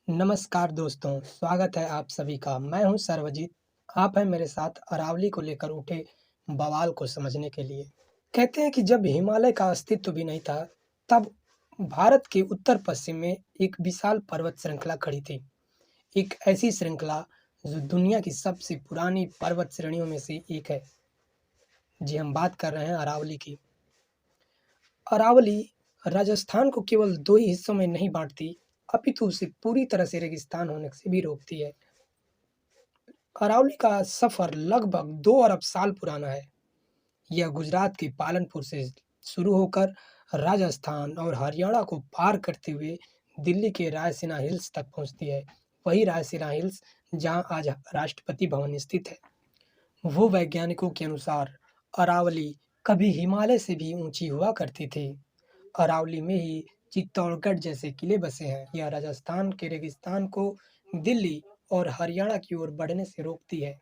नमस्कार दोस्तों, स्वागत है आप सभी का। मैं हूं सर्वजीत। आप हैं मेरे साथ अरावली को लेकर उठे बवाल को समझने के लिए। कहते हैं कि जब हिमालय का अस्तित्व भी नहीं था, तब भारत के उत्तर-पश्चिम में एक विशाल पर्वत श्रृंखला खड़ी थी। एक ऐसी श्रृंखला जो दुनिया की सबसे पुरानी पर्वत श्रेणियों में से एक है। जी, हम बात कर रहे हैं अरावली की। अरावली राजस्थान को केवल 2 ही हिस्सों में नहीं बाँटती, अपितु उसे पूरी तरह से रेगिस्तान होने से भी रोकती है। अरावली का सफ़र लगभग 2 अरब साल पुराना है। यह गुजरात के पालनपुर से शुरू होकर राजस्थान और हरियाणा को पार करते हुए दिल्ली के रायसीना हिल्स तक पहुँचती है। वही रायसीना हिल्स जहाँ आज राष्ट्रपति भवन स्थित है। भूवैज्ञानिकों के अनुसार अरावली कभी हिमालय से भी ऊँची हुआ करती थी। अरावली में ही चित्तौड़गढ़ जैसे किले बसे हैं। यह राजस्थान के रेगिस्तान को दिल्ली और हरियाणा की ओर बढ़ने से रोकती है।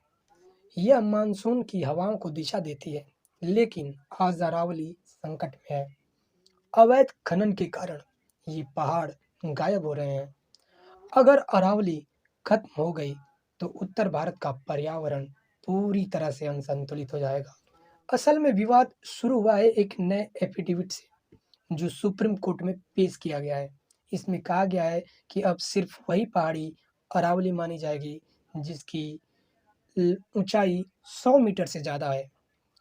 यह मानसून की हवाओं को दिशा देती है, लेकिन आज अरावली संकट में है। अवैध खनन के कारण ये पहाड़ गायब हो रहे हैं। अगर अरावली खत्म हो गई, तो उत्तर भारत का पर्यावरण पूरी तरह से असंतुलित हो जाएगा। असल में विवाद शुरू हुआ है एक नए एफिडेविट से, जो सुप्रीम कोर्ट में पेश किया गया है। इसमें कहा गया है कि अब सिर्फ वही पहाड़ी अरावली मानी जाएगी जिसकी ऊंचाई 100 मीटर से ज़्यादा है।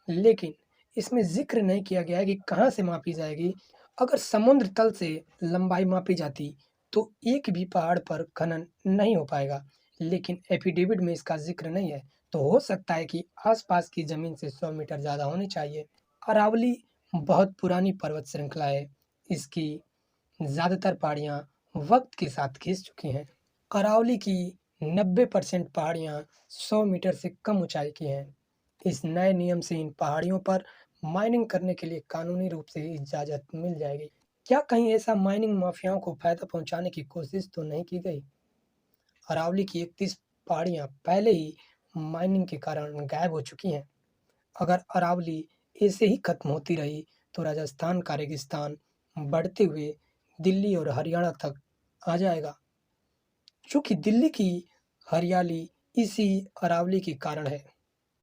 लेकिन इसमें ज़िक्र नहीं किया गया है कि कहाँ से मापी जाएगी। अगर समुद्र तल से लंबाई मापी जाती, तो एक भी पहाड़ पर खनन नहीं हो पाएगा। लेकिन एफिडेविट में इसका ज़िक्र नहीं है, तो हो सकता है कि आस-पास की ज़मीन से 100 मीटर ज़्यादा होनी चाहिए। अरावली बहुत पुरानी पर्वत श्रृंखला है। इसकी ज़्यादातर पहाड़ियाँ वक्त के साथ खिंच चुकी हैं। अरावली की 90% पहाड़ियाँ 100 मीटर से कम ऊंचाई की हैं। इस नए नियम से इन पहाड़ियों पर माइनिंग करने के लिए कानूनी रूप से इजाज़त मिल जाएगी। क्या कहीं ऐसा माइनिंग माफियाओं को फ़ायदा पहुंचाने की कोशिश तो नहीं की गई? अरावली की 31 पहाड़ियाँ पहले ही माइनिंग के कारण गायब हो चुकी हैं। अगर अरावली ऐसे ही खत्म होती रही, तो राजस्थान का रेगिस्तान बढ़ते हुए दिल्ली और हरियाणा तक आ जाएगा। चूँकि दिल्ली की हरियाली इसी अरावली के कारण है।